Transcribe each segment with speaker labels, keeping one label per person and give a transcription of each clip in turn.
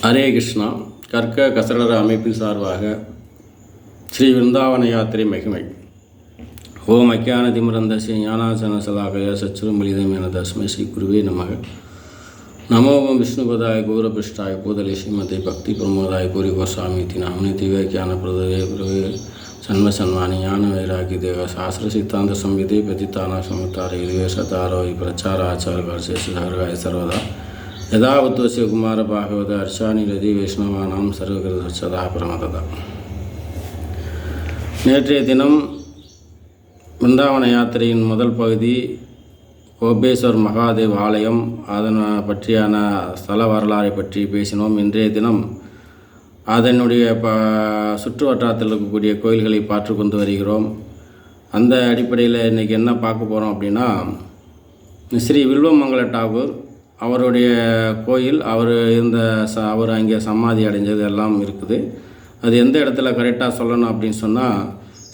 Speaker 1: ஹரே கிருஷ்ணா. கற்க கசடர அமைப்பின் சார்பாக ஸ்ரீ விருந்தாவன யாத்திரை மகிமை. ஓம் அக்கியான திமிரந்தசி ஞானாசன சலாகய சச்சுரம்பலிதம் என தஸ்மை ஸ்ரீ குருவே நமக. நமோகம் விஷ்ணுபதாய கௌரபிஷ்டாய பூதலை ஸ்ரீமதி பக்தி பிரமோதாய பூரி கோஸ்வாமி நாமினி திவ்ய கியான பிரதவே குருவே சன்ம சன்மானி ஞான வைராகி தேவ சாஸ்திர சித்தாந்த சம்விதை பதித்தான சமுத்தார இதுவே சதாரோ பிரச்சார ஆச்சார சேஷாய சர்வதா யதாவத்வசிய குமார பாகவத அர்ச்சானி ரதி வைஷ்ணவானாம் சர்வகிருத சதா பிரமததா. நேற்றைய தினம் விருந்தாவன யாத்திரையின் முதல் பகுதி கோபேஸ்வர் மகாதேவ் ஆலயம், அதன் பற்றியான ஸ்தல வரலாறை பற்றி பேசினோம். இன்றைய தினம் அதனுடைய சுற்று வட்டாரத்தில் இருக்கக்கூடிய கோயில்களை பார்த்து கொண்டு வருகிறோம். அந்த அடிப்படையில் இன்றைக்கி என்ன பார்க்க போகிறோம் அப்படின்னா, ஸ்ரீ வில்வமங்கல டாகூர் அவருடைய கோயில், அவர் அங்கே சமாதி அடைஞ்சது எல்லாம் இருக்குது. அது எந்த இடத்துல கரெக்டாக சொல்லணும் அப்படின்னு சொன்னால்,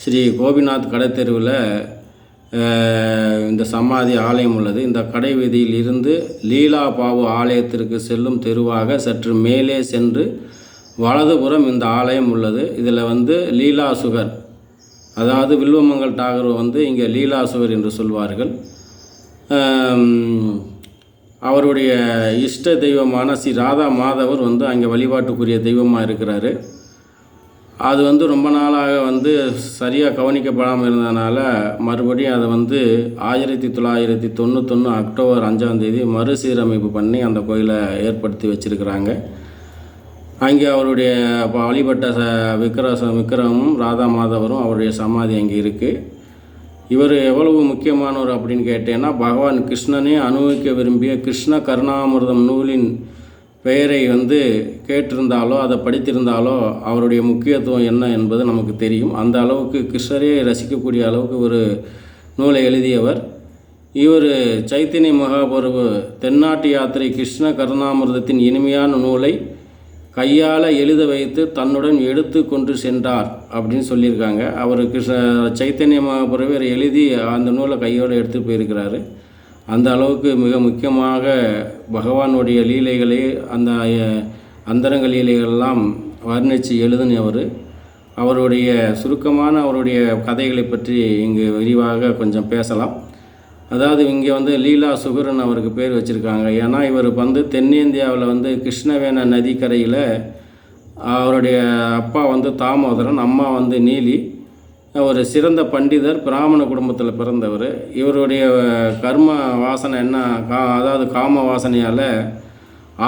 Speaker 1: ஸ்ரீ கோபிநாத் கடை தெருவில் இந்த சமாதி ஆலயம் உள்ளது. இந்த கடை வீதியில் இருந்து லீலா பாபு ஆலயத்திற்கு செல்லும் தெருவாக சற்று மேலே சென்று வலதுபுறம் இந்த ஆலயம் உள்ளது. இதில் லீலா சுகர், அதாவது வில்வமங்கல் டாகூர் இங்கே லீலா சுகர் என்று சொல்வார்கள். அவருடைய இஷ்ட தெய்வமான ஸ்ரீ ராதா மாதவர் அங்கே வழிபாட்டுக்குரிய தெய்வமாக இருக்கிறாரு. அது ரொம்ப நாளாக சரியாக கவனிக்கப்படாமல் இருந்ததுனால மறுபடியும் அதை 1991 அக்டோபர் 5ஆம் தேதி மறுசீரமைப்பு பண்ணி அந்த கோயிலை ஏற்படுத்தி வச்சுருக்கிறாங்க. அங்கே அவருடைய வழிபட்ட விக்கிரமும் ராதா மாதவரும் அவருடைய சமாதி அங்கே இருக்குது. இவர் எவ்வளவு முக்கியமானவர் அப்படின்னு கேட்டேன்னா, பகவான் கிருஷ்ணனே அனுபவிக்க விரும்பிய கிருஷ்ண கருணாமிர்தம் நூலின் பெயரை கேட்டிருந்தாலோ அதை படித்திருந்தாலோ அவருடைய முக்கியத்துவம் என்ன என்பது நமக்கு தெரியும். அந்த அளவுக்கு கிருஷ்ணரே ரசிக்கக்கூடிய அளவுக்கு ஒரு நூலை எழுதியவர் இவர். சைத்தன்ய மகாபிரபு தென்னாட்டு யாத்திரை கிருஷ்ண கருணாமிர்தத்தின் இனிமையான நூலை கையால் எழுத வைத்து தன்னுடன் எடுத்து கொண்டு சென்றார் அப்படின்னு சொல்லியிருக்காங்க. அவர் சைத்தன்ய மகாபிரபு எழுதி அந்த நூலை கையோடு எடுத்து போயிருக்கிறாரு. அந்த அளவுக்கு மிக முக்கியமாக பகவானுடைய லீலைகளை, அந்த அந்தரங்க லீலைகளெல்லாம் வர்ணித்து எழுதினவர். அவருடைய சுருக்கமான அவருடைய கதைகளை பற்றி இங்கு விரிவாக கொஞ்சம் பேசலாம். அதாவது இங்கே லீலா சுகரன் அவருக்கு பேர் வச்சுருக்காங்க. ஏன்னா இவர் தென்னிந்தியாவில் கிருஷ்ணவேண நதிக்கரையில் அவருடைய அப்பா தாமோதரன், அம்மா நீலி. ஒரு சிறந்த பண்டிதர், பிராமண குடும்பத்தில் பிறந்தவர். இவருடைய கர்ம வாசனை என்ன, அதாவது காம வாசனையால்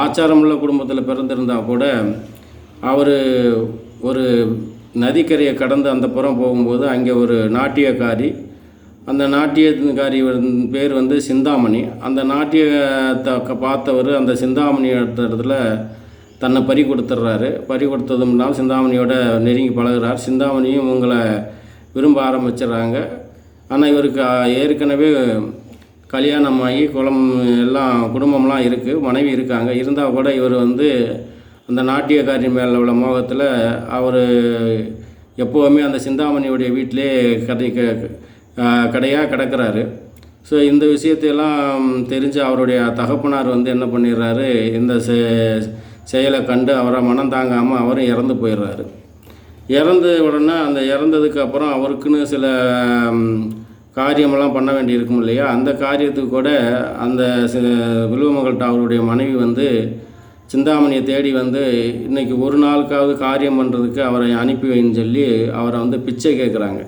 Speaker 1: ஆச்சாரமுள்ள குடும்பத்தில் பிறந்திருந்தால் கூட அவர் ஒரு நதிக்கரையை கடந்து அந்த புறம் போகும்போது அங்கே ஒரு நாட்டியக்காரி, அந்த நாட்டியக்காரி பேர் சிந்தாமணி. அந்த நாட்டியத்தை பார்த்தவர் அந்த சிந்தாமணி இடத்துல தன்னை பறி கொடுத்துட்றாரு. பறி கொடுத்ததும் இல்லாமல் சிந்தாமணியோட நெருங்கி பழகிறார். சிந்தாமணியும் உங்களை விரும்ப ஆரம்பிச்சிடுறாங்க. ஆனால் இவருக்கு ஏற்கனவே கல்யாணமாகி எல்லாம் குடும்பம்லாம் இருக்குது, மனைவி இருக்காங்க. இருந்தால் கூட இவர் அந்த நாட்டியக்காரி மேலே உள்ள மோகத்தில் அவர் எப்போவுமே அந்த சிந்தாமணியோடைய வீட்டிலே கடையாக கிடக்கிறாரு. ஸோ இந்த விஷயத்தையெல்லாம் தெரிஞ்சு அவருடைய தகப்பனார் என்ன பண்ணிடுறாரு, இந்த செயலை கண்டு அவரை மனம் தாங்காமல் அவரும் இறந்து போயிடுறாரு. இறந்த உடனே அந்த இறந்ததுக்கு அப்புறம் அவருக்குன்னு சில காரியமெல்லாம் பண்ண வேண்டி இருக்கும் இல்லையா, அந்த காரியத்துக்கு கூட அந்த வில்வமங்கல் அவருடைய மனைவி சிந்தாமணியை தேடி இன்றைக்கி ஒரு நாளுக்காவது காரியம் பண்ணுறதுக்கு அவரை அனுப்பி வைன்னு சொல்லி அவரை பிச்சை கேட்குறாங்க.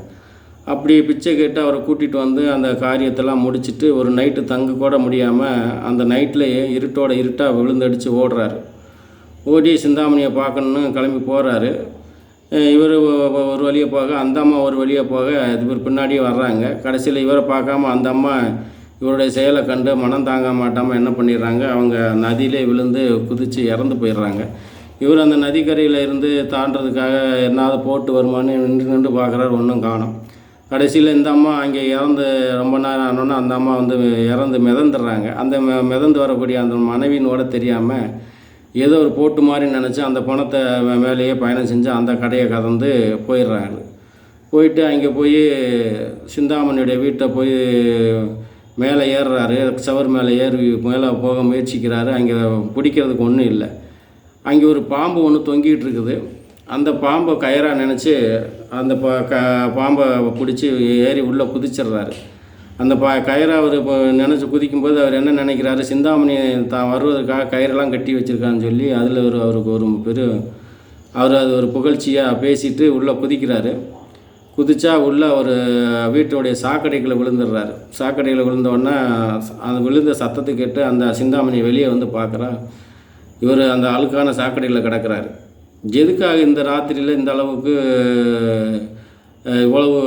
Speaker 1: அப்படி பிச்சை கேட்டு அவரை கூட்டிகிட்டு அந்த காரியத்தெல்லாம் முடிச்சுட்டு ஒரு நைட்டு தங்க கூட முடியாமல் அந்த நைட்லேயே இருட்டாக விழுந்தடிச்சு ஓடுறாரு. ஓடி சிந்தாமணியை பார்க்கணுன்னு கிளம்பி போகிறாரு. இவர் ஒரு வழியை போக, அந்த அம்மா ஒரு வழியை போக, இவர் பின்னாடியே வர்றாங்க. கடைசியில் இவரை பார்க்காம அந்த அம்மா இவருடைய செயலை கண்டு மனம் தாங்க மாட்டாமல் என்ன பண்ணிடுறாங்க, அவங்க நதியிலே விழுந்து குதித்து இறந்து போயிடுறாங்க. இவர் அந்த நதிக்கரையில் இருந்து தாண்டதுக்காக என்னாவது போட்டு வருமானு நின்று பார்க்குறாரு, ஒன்றும் காணோம். கடைசியில் இந்த அம்மா அங்கே இறந்து ரொம்ப நேரம் ஆனோன்னா அந்த அம்மா இறந்து மிதந்துடுறாங்க. அந்த மிதந்து வரக்கூடிய அந்த மனைவினோட தெரியாமல் ஏதோ ஒரு போட்டு மாதிரி நினச்சி அந்த பணத்தை மேலேயே பயணம் செஞ்சு அந்த கடையை கறந்து போயிடுறாங்க. போயிட்டு அங்கே போய் சிந்தாமணியுடைய வீட்டை போய் மேலே ஏறுறாரு. சவர் மேலே ஏறி மேலே போக முயற்சிக்கிறாரு. அங்கே பிடிக்கிறதுக்கு ஒன்றும் இல்லை. அங்கே ஒரு பாம்பு ஒன்று தொங்கிட்டு இருக்குது. அந்த பாம்பை கயிறாக நினச்சி அந்த பாம்பை பிடிச்சி ஏறி உள்ளே குதிச்சிடுறாரு. அந்த கயிறை அவர் இப்போ நினச்சி குதிக்கும்போது அவர் என்ன நினைக்கிறாரு, சிந்தாமணி தான் வருவதற்காக கயிறெல்லாம் கட்டி வச்சுருக்கான்னு சொல்லி அதில் அவருக்கு ஒரு அவர் அது ஒரு புகழ்ச்சியாக பேசிட்டு உள்ளே குதிக்கிறாரு. குதிச்சா உள்ளே ஒரு வீட்டுடைய சாக்கடைக்குள்ளே விழுந்துடுறாரு. சாக்கடையில் விழுந்தோடனே அது விழுந்த சத்தத்தை கேட்டு அந்த சிந்தாமணி வெளியே வந்து பார்க்குறா. இவர் அந்த அழுக்கான சாக்கடையில் கிடக்கிறாரு. எதுக்காக இந்த ராத்திரியில் இந்த அளவுக்கு இவ்வளவு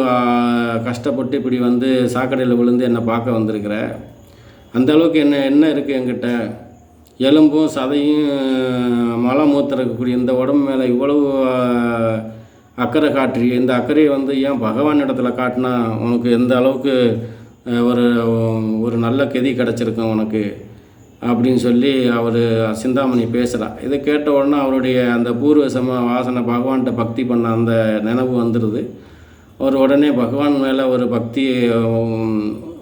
Speaker 1: கஷ்டப்பட்டு இப்படி வந்து சாக்கடையில் விழுந்து என்னை பார்க்க வந்திருக்கிற? அந்த அளவுக்கு என்ன இருக்குது என்கிட்ட? எலும்பும் சதையும் மலம் மூத்திரக்கூடிய இந்த உடம்பு மேலே இவ்வளவு அக்கறை காட்டுறீ. இந்த அக்கறையை வந்து ஏன் பகவான் இடத்துல காட்டினா உனக்கு எந்த அளவுக்கு ஒரு நல்ல கெதி கிடச்சிருக்கும் உனக்கு அப்படின்னு சொல்லி அவர் சிந்தாமணி பேசுகிறார். இதை கேட்ட உடனே அவருடைய அந்த பூர்வ வாசனை பகவான்கிட்ட பக்தி பண்ண அந்த நினைவு வந்துடுது. அவர் உடனே பகவான் மேலே ஒரு பக்தி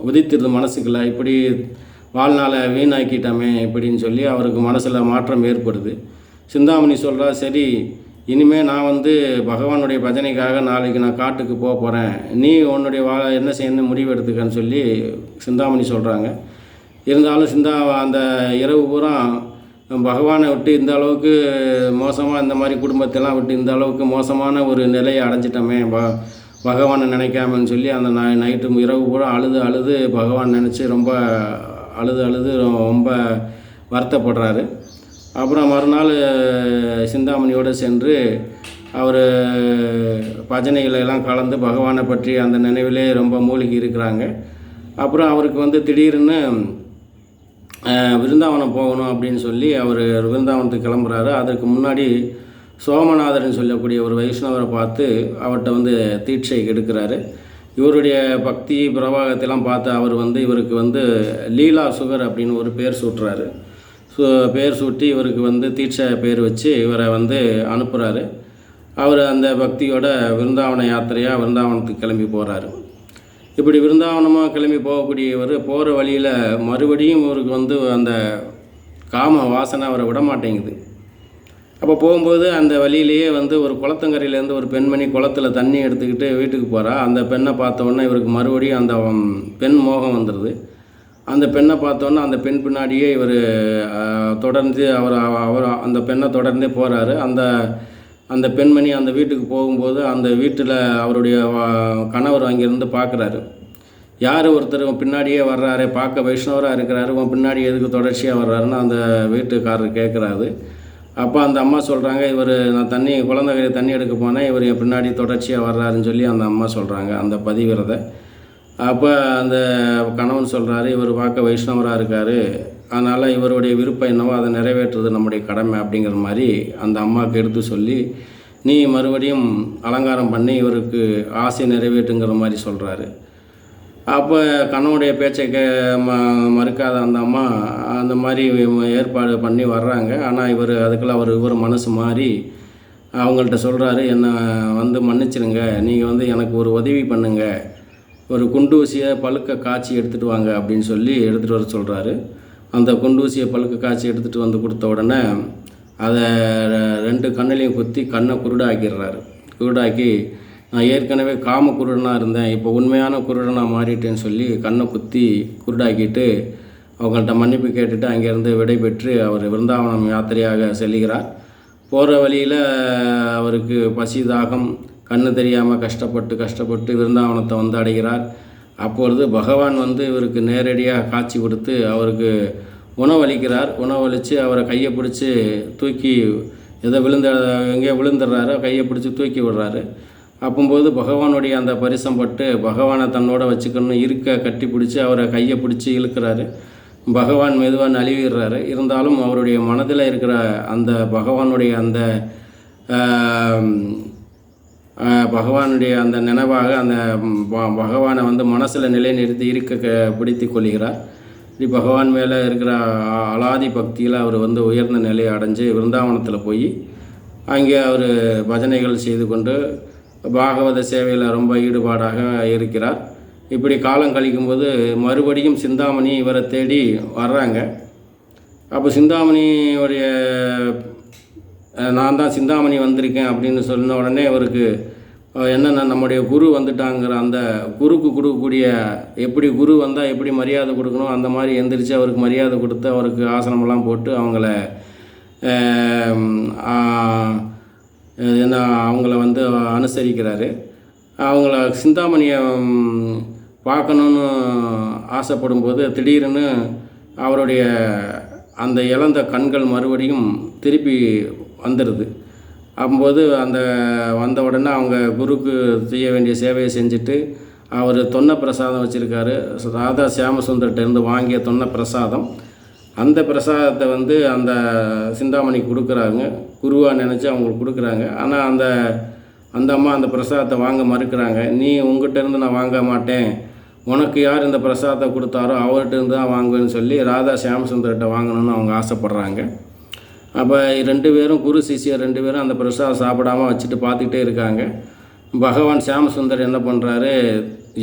Speaker 1: உதித்திருது மனசுக்குள்ள. இப்படி வாழ்நாளை வீணாக்கிட்டோமே இப்படின்னு சொல்லி அவருக்கு மனசில் மாற்றம் ஏற்படுது. சிந்தாமணி சொல்கிறா, சரி இனிமேல் நான் வந்து பகவானுடைய பஜனைக்காக நாளைக்கு நான் காட்டுக்கு போக போகிறேன், நீ உன்னுடைய என்ன செய்யணும்னு முடிவு எடுத்துக்கன்னு சொல்லி சிந்தாமணி சொல்கிறாங்க. இருந்தாலும் அந்த இரவு பூரா பகவானை விட்டு இந்த அளவுக்கு மோசமாக இந்த மாதிரி குடும்பத்தெல்லாம் விட்டு இந்த அளவுக்கு மோசமான ஒரு நிலையை அடைஞ்சிட்டோமே பகவானை நினைக்காமன்னு சொல்லி அந்த நைட்டு இரவு பூரா அழுது பகவான் நினச்சி ரொம்ப அழுது ரொம்ப வருத்தப்படுறாரு. அப்புறம் மறுநாள் சிந்தாமணியோடு சென்று அவர் பஜனைகளெல்லாம் கலந்து பகவானை பற்றி அந்த நினைவிலே ரொம்ப மூழ்கி இருக்கிறாங்க. அப்புறம் அவருக்கு வந்து திடீர்னு விருந்தாவனம் போகணும் அப்படின்னு சொல்லி அவர் விருந்தாவனத்துக்கு கிளம்புறாரு. அதற்கு முன்னாடி சோமநாதர்னு சொல்லக்கூடிய ஒரு வைஷ்ணவரை பார்த்து அவர்கிட்ட வந்து தீட்சை எடுக்கிறாரு. இவருடைய பக்தி பிரவாகத்தெல்லாம் பார்த்து அவர் வந்து இவருக்கு வந்து லீலா சுகர் அப்படின்னு ஒரு பேர் சூட்டுறாரு. பேர் சூட்டி இவருக்கு வந்து தீட்சை பேர் வச்சு இவரை வந்து அனுப்புகிறாரு. அவர் அந்த பக்தியோட விருந்தாவன யாத்திரையாக விருந்தாவனத்துக்கு கிளம்பி போகிறாரு. இப்படி விருந்தாவனமாக கிளம்பி போகக்கூடியவர் போகிற வழியில் மறுபடியும் இவருக்கு வந்து அந்த காம வாசனை அவரை விட மாட்டேங்குது. அப்போ போகும்போது அந்த வழியிலேயே வந்து ஒரு குளத்தங்கரையிலேருந்து ஒரு பெண்மணி குளத்தில் தண்ணி எடுத்துக்கிட்டு வீட்டுக்கு போகிறா. அந்த பெண்ணை பார்த்தோன்னே இவருக்கு மறுபடியும் அந்த பெண் மோகம் வந்துடுது. அந்த பெண்ணை பார்த்தோன்னே அந்த பெண் பின்னாடியே இவர் தொடர்ந்து அவர் அந்த பெண்ணை தொடர்ந்தே போகிறாரு. அந்த பெண்மணி அந்த வீட்டுக்கு போகும்போது அந்த வீட்டில் அவருடைய கணவர் அங்கேருந்து பார்க்குறாரு. யார் ஒருத்தர் பின்னாடியே வர்றாரு, பார்க்க வைஷ்ணவராக இருக்கிறாரு, உன் பின்னாடி எதுக்கு தொடர்ச்சியாக வர்றாருன்னு அந்த வீட்டுக்காரர் கேட்குறாரு. அப்போ அந்த அம்மா சொல்கிறாங்க, இவர் நான் குழந்தைகளை தண்ணி எடுக்க போனேன், இவர் என் பின்னாடி தொடர்ச்சியாக வர்றாருன்னு சொல்லி அந்த அம்மா சொல்கிறாங்க, அந்த பதிவிரதை. அப்போ அந்த கணவன் சொல்கிறாரு, இவர் பார்க்க வைஷ்ணவராக இருக்கார், அதனால் இவருடைய விருப்பம் என்னவோ அதை நிறைவேற்றுறது நம்முடைய கடமை அப்படிங்கிற மாதிரி அந்த அம்மாவுக்கு எடுத்து சொல்லி, நீ மறுபடியும் அலங்காரம் பண்ணி இவருக்கு ஆசை நிறைவேற்றுங்கிற மாதிரி சொல்கிறாரு. அப்போ கணவனுடைய பேச்சை மறுக்காத அந்த அம்மா அந்த மாதிரி ஏற்பாடு பண்ணி வர்றாங்க. ஆனால் இவர் மனசு மாறி அவங்கள்ட்ட சொல்கிறாரு, என்னை வந்து மன்னிச்சிருங்க, நீங்கள் வந்து எனக்கு ஒரு உதவி பண்ணுங்கள், ஒரு குண்டூசியை பழுக்க காய்ச்சி எடுத்துகிட்டு வாங்க அப்படின்னு சொல்லி எடுத்துகிட்டு வர சொல்கிறாரு. அந்த குண்டூசியை பழுக்க காய்ச்சி எடுத்துகிட்டு வந்து கொடுத்த உடனே அதை 2 கண்ணிலையும் குத்தி கண்ணை குருடாக்கி நான் ஏற்கனவே காம குருடனாக இருந்தேன், இப்போ உண்மையான குருடனாக மாறிட்டேன்னு சொல்லி கண்ணை குத்தி குருடாக்கிட்டு அவங்கள்ட்ட மன்னிப்பு கேட்டுட்டு அங்கேருந்து விடைபெற்று அவர் விருந்தாவனம் யாத்திரையாக செல்கிறார். போகிற வழியில் அவருக்கு பசி தாகம் கண்ணு தெரியாமல் கஷ்டப்பட்டு விருந்தாவனத்தை வந்து அடைகிறார். அப்பொழுது பகவான் வந்து இவருக்கு நேரடியாக காட்சி கொடுத்து அவருக்கு உணவளிக்கிறார். உணவளித்து அவரை கையை பிடிச்சி தூக்கி எங்கேயோ விழுந்துடுறாரு, கையை பிடிச்சி தூக்கி விடுறாரு. அப்போது பகவானுடைய அந்த பரிசம்பட்டு பகவானை தன்னோட வச்சுக்கணும் கட்டி பிடிச்சி அவரை கையை பிடிச்சி இழுக்கிறாரு. பகவான் மெதுவாக நழுவிடுறாரு. இருந்தாலும் அவருடைய மனதில் இருக்கிற அந்த பகவானுடைய அந்த நினைவாக அந்த பகவானை வந்து மனசில் நிலைநிறுத்தி பிடித்து கொள்கிறார். இப்படி பகவான் மேலே இருக்கிற அலாதி பக்தியில் அவர் வந்து உயர்ந்த நிலையை அடைஞ்சு விருந்தாவனத்தில் போய் அங்கே அவர் பஜனைகள் செய்து கொண்டு பாகவத சேவையில் ரொம்ப ஈடுபாடாக இருக்கிறார். இப்படி காலம் கழிக்கும்போது மறுபடியும் சிந்தாமணி இவரை தேடி வர்றாங்க. அப்போ சிந்தாமணியோடைய நான் தான் சிந்தாமணி வந்திருக்கேன் அப்படின்னு சொன்ன உடனே அவருக்கு என்னென்ன நம்முடைய குரு வந்துட்டாங்கிற அந்த குருக்கு கொடுக்கக்கூடிய எப்படி குரு வந்தால் எப்படி மரியாதை கொடுக்கணும் அந்த மாதிரி எந்திரிச்சு அவருக்கு மரியாதை கொடுத்து அவருக்கு ஆசனமெல்லாம் போட்டு அவங்கள என்ன அவங்கள வந்து அனுசரிக்கிறாரு. அவங்கள சிந்தாமணியை பார்க்கணுன்னு ஆசைப்படும்போது திடீர்னு அவருடைய அந்த இழந்த கண்கள் மறுபடியும் திருப்பி வந்துடுது. அப்போது அந்த வந்த உடனே அவங்க குருக்கு செய்ய வேண்டிய சேவையை செஞ்சுட்டு அவர் தொன்ன பிரசாதம் வச்சுருக்காரு. ராதா சியாமசுந்தர்கிட்டேருந்து வாங்கிய தொன்ன பிரசாதம், அந்த பிரசாதத்தை வந்து அந்த சிந்தாமணிக்கு கொடுக்குறாங்க. குருவாக நினச்சி அவங்களுக்கு கொடுக்குறாங்க. ஆனால் அந்த அம்மா அந்த பிரசாதத்தை வாங்க மறுக்கிறாங்க. நீ உங்கள்கிட்டருந்து நான் வாங்க மாட்டேன், உனக்கு யார் இந்த பிரசாதத்தை கொடுத்தாரோ அவர்கிட்டருந்து தான் வாங்குவேன்னு சொல்லி ராதா சியாமசுந்தர்கிட்ட வாங்கணும்னு அவங்க ஆசைப்பட்றாங்க. அப்போ 2 பேரும் குரு சிஷ்யர் 2 பேரும் அந்த பிரசாதம் சாப்பிடாமல் வச்சுட்டு பார்த்துக்கிட்டே இருக்காங்க. பகவான் சியாமசுந்தர் என்ன பண்ணுறாரு,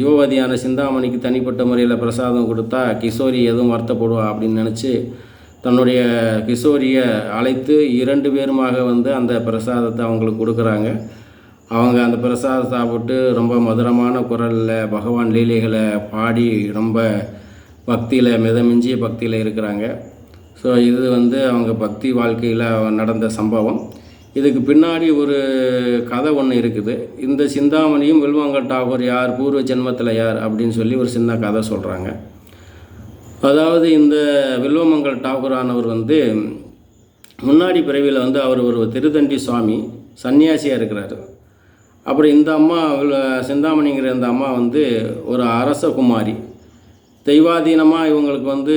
Speaker 1: யுவதியான சிந்தாமணிக்கு தனிப்பட்ட முறையில் பிரசாதம் கொடுத்தா கிஷோரி எதுவும் வருத்தப்படுவா அப்படின்னு நினச்சி தன்னுடைய கிஷோரியை அழைத்து 2 பேருமாக வந்து அந்த பிரசாதத்தை அவங்களுக்கு கொடுக்குறாங்க. அவங்க அந்த பிரசாதம் சாப்பிட்டு ரொம்ப மதுரமான குரலில் பகவான் லீலைகளை பாடி ரொம்ப பக்தியில் மிதமிஞ்சிய பக்தியில் இருக்கிறாங்க. ஸோ இது வந்து அவங்க பக்தி வாழ்க்கையில் நடந்த சம்பவம். இதுக்கு பின்னாடி ஒரு கதை ஒன்று இருக்குது. இந்த சிந்தாமணியும் வில்வங்கல் டாகூர் யார், பூர்வ ஜென்மத்தில் யார் அப்படின்னு சொல்லி ஒரு சின்ன கதை சொல்கிறாங்க. அதாவது இந்த வில்வமங்கல் டாகூரானவர் வந்து முன்னாடி பிறவியில் வந்து அவர் ஒரு திருத்தண்டி சுவாமி சன்னியாசியாக இருக்கிறார். அப்புறம் இந்த அம்மா சிந்தாமணிங்கிற இந்த அம்மா வந்து ஒரு அரச குமாரி, தெய்வாதீனமாக இவங்களுக்கு வந்து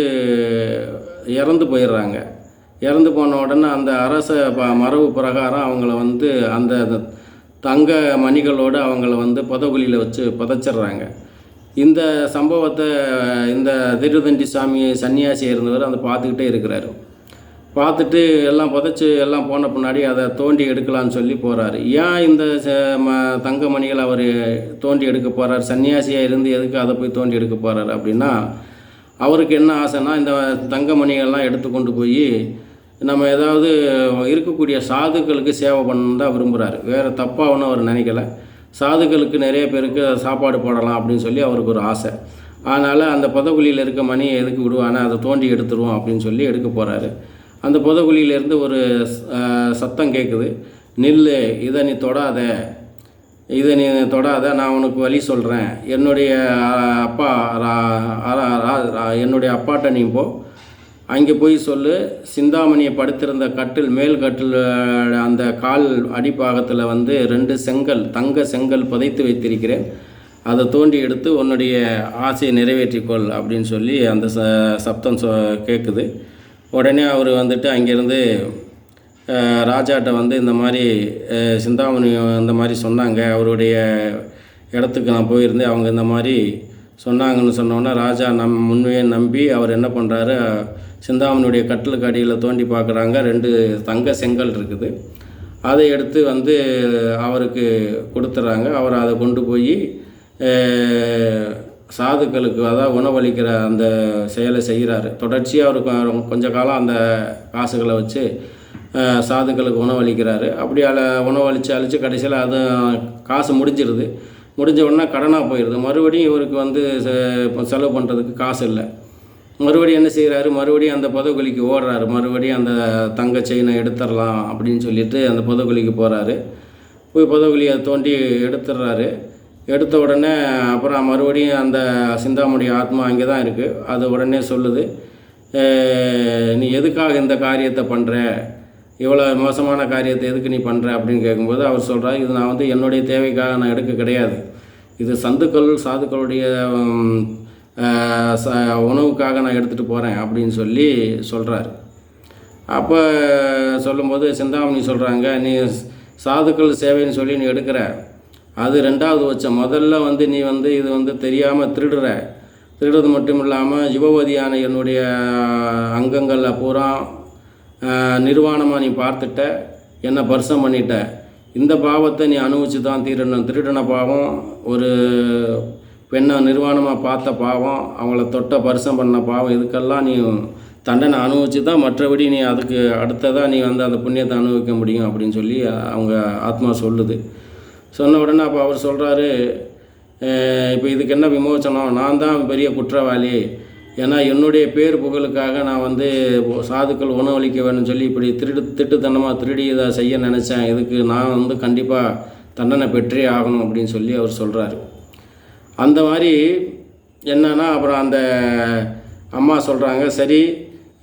Speaker 1: இறந்து போயிடுறாங்க. இறந்து போன உடனே அந்த அரச மரபு பிரகாரம் அவங்கள வந்து அந்த தங்க மணிகளோடு அவங்கள வந்து புதகுலியில் வச்சு புதைச்சிட்றாங்க. இந்த சம்பவத்தை இந்த திருத்தண்டி சாமி சன்னியாசி இருந்தவர் அதை பார்த்துக்கிட்டே இருக்கிறாரு. பார்த்துட்டு எல்லாம் புதைச்சி எல்லாம் போன பின்னாடி அதை தோண்டி எடுக்கலான்னு சொல்லி போகிறாரு. ஏன் இந்த தங்க மணிகளை அவர் தோண்டி எடுக்க போகிறார், சன்னியாசியாக இருந்து எதுக்கு அதை போய் தோண்டி எடுக்க போகிறார் அப்படின்னா, அவருக்கு என்ன ஆசைன்னா இந்த தங்க மணிகள்லாம் எடுத்து கொண்டு போய் நம்ம ஏதாவது இருக்கக்கூடிய சாதுக்களுக்கு சேவை பண்ணணும் தான் விரும்புகிறாரு. வேறு தப்பாக ஒன்றும் அவர் நினைக்கல. சாதுக்களுக்கு நிறைய பேருக்கு சாப்பாடு போடலாம் அப்படின்னு சொல்லி அவருக்கு ஒரு ஆசை. அதனால் அந்த புதகுலியில் இருக்க மணியை எதுக்கு விடுவானே, அதை தோண்டி எடுத்துருவோம் அப்படின்னு சொல்லி எடுக்க போகிறாரு. அந்த புதகுலியிலேருந்து ஒரு சத்தம் கேட்குது, நில்லு, இதை நீ தொடாத, நான் உனக்கு வழி சொல்கிறேன். என்னுடைய அப்பாட்ட நீ போ, அங்கே போய் சொல்லு, சிந்தாமணியை படுத்திருந்த கட்டில் மேல் கட்டில் அந்த கால் அடிப்பாகத்தில் வந்து 2 தங்க செங்கல் புதைத்து வைத்திருக்கிறேன், அதை தோண்டி எடுத்து உன்னுடைய ஆசையை நிறைவேற்றிக்கொள் அப்படின்னு சொல்லி அந்த சப்தம் கேட்குது. உடனே அவர் வந்துட்டு அங்கேருந்து ராஜாட்ட வந்து இந்த மாதிரி சிந்தாமணி இந்த மாதிரி சொன்னாங்க, அவருடைய இடத்துக்கு நான் போயிருந்தேன், அவங்க இந்த மாதிரி சொன்னாங்கன்னு சொன்னோன்னே ராஜா உண்மையை நம்பி அவர் என்ன பண்ணுறாரு, சிந்தாமணியுடைய கட்டிலுக்கு அடியில் தோண்டி பார்க்குறாங்க. 2 தங்க செங்கல் இருக்குது. அதை எடுத்து வந்து அவருக்கு கொடுத்துட்றாங்க. அவர் அதை கொண்டு போய் சாதுக்களுக்கு அதாவது உணவளிக்கிற அந்த செயலை செய்கிறாரு. தொடர்ச்சியாக அவர் கொஞ்ச காலம் அந்த காசுகளை வச்சு சாதுக்களுக்கு உணவளிக்கிறாரு. அப்படி உணவளித்து கடைசியில் அது காசு முடிஞ்சிருது. முடிஞ்ச உடனே கடனாக போயிடுது. மறுபடியும் இவருக்கு வந்து செலவு பண்ணுறதுக்கு காசு இல்லை. மறுபடியும் என்ன செய்கிறாரு, மறுபடியும் அந்த புதகுலிக்கு ஓடுறாரு. மறுபடியும் அந்த தங்க செயினை எடுத்துடலாம் அப்படின்னு சொல்லிட்டு அந்த புதகுலிக்கு போகிறாரு. போய் புதகுலியை தோண்டி எடுத்துடுறாரு. எடுத்த உடனே அப்புறம் மறுபடியும் அந்த சிந்தாமணிய ஆத்மா அங்கே தான் இருக்குது. அது உடனே சொல்லுது, நீ எதுக்காக இந்த காரியத்தை பண்ணுற, இவ்வளோ மோசமான காரியத்தை எதுக்கு நீ பண்ணுற அப்படின்னு கேட்கும்போது அவர் சொல்கிறார், இது நான் வந்து என்னுடைய தேவைக்காக நான் எடுக்க கிடையாது, இது சாதுக்களுடைய உணவுக்காக நான் எடுத்துகிட்டு போகிறேன் அப்படின்னு சொல்லி சொல்கிறார். அப்போ சொல்லும்போது சிந்தாமணி சொல்கிறாங்க, நீ சாதுக்கள் சேவைன்னு சொல்லி நீ எடுக்கிற, அது 2வது பட்சம். முதல்ல வந்து நீ வந்து இது வந்து தெரியாமல் திருடுறது மட்டும் இல்லாமல் யுவவதியான என்னுடைய அங்கங்களில் பூரா நிர்வாணமாக நீ பார்த்துட்ட, என்னை பர்சம் பண்ணிட்ட. இந்த பாவத்தை நீ அனுபவிச்சு தான் தீரணும். திருடின பாவம், ஒரு பெண்ணை நிர்வாணமாக பார்த்த பாவம், அவங்கள தொட்ட பரிசம் பண்ண பாவம், இதுக்கெல்லாம் நீ தண்டனை அனுபவிச்சு தான் மற்றபடி நீ அதுக்கு அடுத்ததாக நீ வந்து அந்த புண்ணியத்தை அனுபவிக்க முடியும் அப்படின்னு சொல்லி அவங்க ஆத்மா சொல்லுது. சொன்ன உடனே அப்போ அவர் சொல்கிறாரு, இப்போ இதுக்கு என்ன விமோசனம், நான் தான் பெரிய குற்றவாளி, ஏன்னா என்னுடைய பேர் புகழுக்காக நான் வந்து சாதுக்கள் உணவளிக்க வேணும்னு சொல்லி இப்படி திட்டுத்தனமாக திருடி இதை செய்ய நினச்சேன், இதுக்கு நான் வந்து கண்டிப்பாக தண்டனை பெற்றே ஆகணும் அப்படின்னு சொல்லி அவர் சொல்கிறாரு. அந்த மாதிரி என்னன்னா அப்புறம் அந்த அம்மா சொல்கிறாங்க, சரி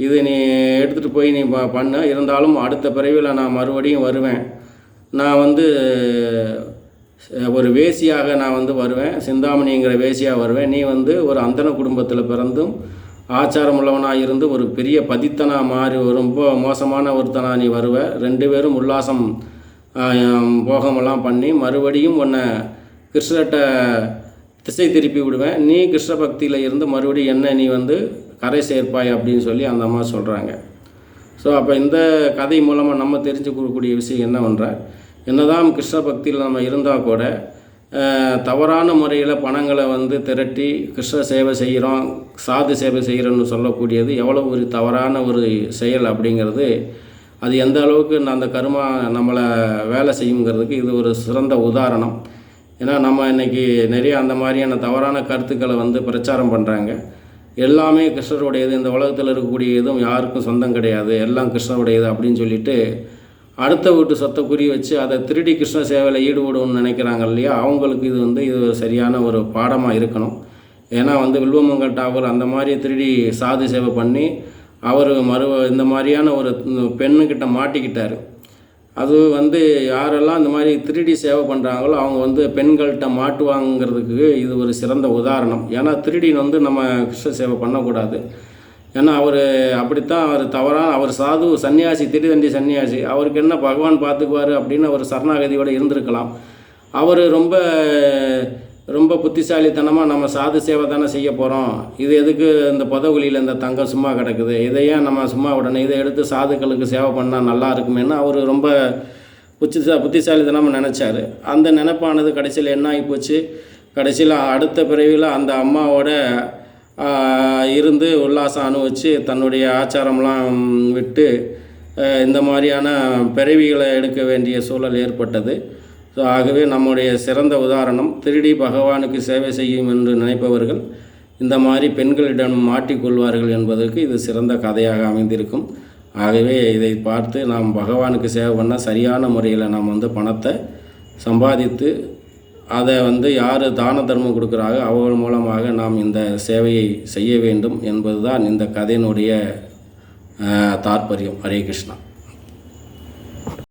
Speaker 1: இது நீ எடுத்துகிட்டு போய் நீ பண்ண, இருந்தாலும் அடுத்த பிறவியில் நான் மறுபடியும் வருவேன், நான் வந்து ஒரு வேசியாக நான் வந்து வருவேன், சிந்தாமணிங்கிற வேசியாக வருவேன், நீ வந்து ஒரு அந்தன குடும்பத்தில் பிறந்தும் ஆச்சாரம் உள்ளவனாக இருந்து ஒரு பெரிய பதித்தனாக மாறி ரொம்ப மோசமான ஒருத்தனாக நீ வருவ, 2 பேரும் உல்லாசம் போகமெல்லாம் பண்ணி மறுபடியும் உன்னை கிருஷ்ணர்கிட்ட திசை திருப்பி விடுவேன், நீ கிருஷ்ண பக்தியில் இருந்து மறுபடியும் என்ன நீ வந்து கரை சேர்ப்பாய் அப்படின்னு சொல்லி அந்த அம்மா சொல்கிறாங்க. ஸோ அப்போ இந்த கதை மூலமாக நம்ம தெரிஞ்சு கொடுக்கக்கூடிய விஷயம் என்னவென்றால், என்னதான் கிருஷ்ண பக்தியில் நம்ம இருந்தால் கூட தவறான முறையில் பணங்களை வந்து திரட்டி கிருஷ்ண சேவை செய்கிறோம், சாது சேவை செய்கிறோன்னு சொல்லக்கூடியது எவ்வளோ ஒரு தவறான ஒரு செயல் அப்படிங்கிறது, அது எந்த அளவுக்கு அந்த கர்மா நம்மளை வேலை செய்யுங்கிறதுக்கு இது ஒரு சிறந்த உதாரணம். ஏன்னா நம்ம இன்றைக்கி நிறைய அந்த மாதிரியான தவறான கருத்துக்களை வந்து பிரச்சாரம் பண்ணுறாங்க. எல்லாமே கிருஷ்ணருடையது, இந்த உலகத்தில் இருக்கக்கூடிய எதுவும் யாருக்கும் சொந்தம் கிடையாது, எல்லாம் கிருஷ்ணருடையது அப்படின்னு சொல்லிட்டு அடுத்த வீட்டு சொத்தை குறி வச்சு அதை திருடி கிருஷ்ண சேவையில் ஈடுபடுவோம்னு நினைக்கிறாங்க இல்லையா, அவங்களுக்கு இது வந்து இது சரியான ஒரு பாடமாக இருக்கணும். ஏன்னா வந்து வில்வமங்கல் டாகூர் அந்த மாதிரி திருடி சாது சேவை பண்ணி அவர் இந்த மாதிரியான ஒரு பெண்ணுக்கிட்ட மாட்டிக்கிட்டார். அது வந்து யாரெல்லாம் இந்த மாதிரி திருடி சேவை பண்ணுறாங்களோ அவங்க வந்து பெண்கள்கிட்ட மாட்டுவாங்கிறதுக்கு இது ஒரு சிறந்த உதாரணம். ஏன்னா திருடின்னு வந்து நம்ம கிருஷ்ண சேவை பண்ணக்கூடாது. ஏன்னா அவர் அப்படித்தான், அவர் தவறான, அவர் சாது சன்னியாசி, திரிதண்டி சன்னியாசி, அவருக்கு என்ன பகவான் பார்த்துக்குவார் அப்படின்னு அவர் சரணாகதியோடு இருந்திருக்கலாம். அவர் ரொம்ப புத்திசாலித்தனமாக நம்ம சாது சேவை தானே செய்ய போகிறோம், இது எதுக்கு இந்த புதவுலியில் இந்த தங்கம் சும்மா கிடக்குது, இதையே நம்ம சும்மா உடனே இதை எடுத்து சாதுக்களுக்கு சேவை பண்ணால் நல்லா இருக்குமேன்னு அவர் ரொம்ப புத்திசாலித்தனமாக நினச்சார். அந்த நினைப்பானது கடைசியில் என்ன ஆகிப்போச்சு, கடைசியில் அடுத்த பிறவியில் அந்த அம்மாவோட இருந்து உல்லாசம் அனுபவித்து தன்னுடைய ஆச்சாரம்லாம் விட்டு இந்த மாதிரியான பிறவிகளை எடுக்க வேண்டிய சூழல் ஏற்பட்டது. ஸோ ஆகவே நம்முடைய சிறந்த உதாரணம், திருடி பகவானுக்கு சேவை செய்யும் என்று நினைப்பவர்கள் இந்த மாதிரி பெண்களிடம் மாட்டிக்கொள்வார்கள் என்பதற்கு இது சிறந்த கதையாக அமைந்திருக்கும். ஆகவே இதை பார்த்து நாம் பகவானுக்கு சேவை பண்ணால் சரியான முறையில் நாம் வந்து பணத்தை சம்பாதித்து அதை வந்து யார் தான தர்மம் கொடுக்குறாங்க அவர்கள் மூலமாக நாம் இந்த சேவையை செய்ய வேண்டும் என்பது தான் இந்த கதையினுடைய தாற்பயம். ஹரே கிருஷ்ணா.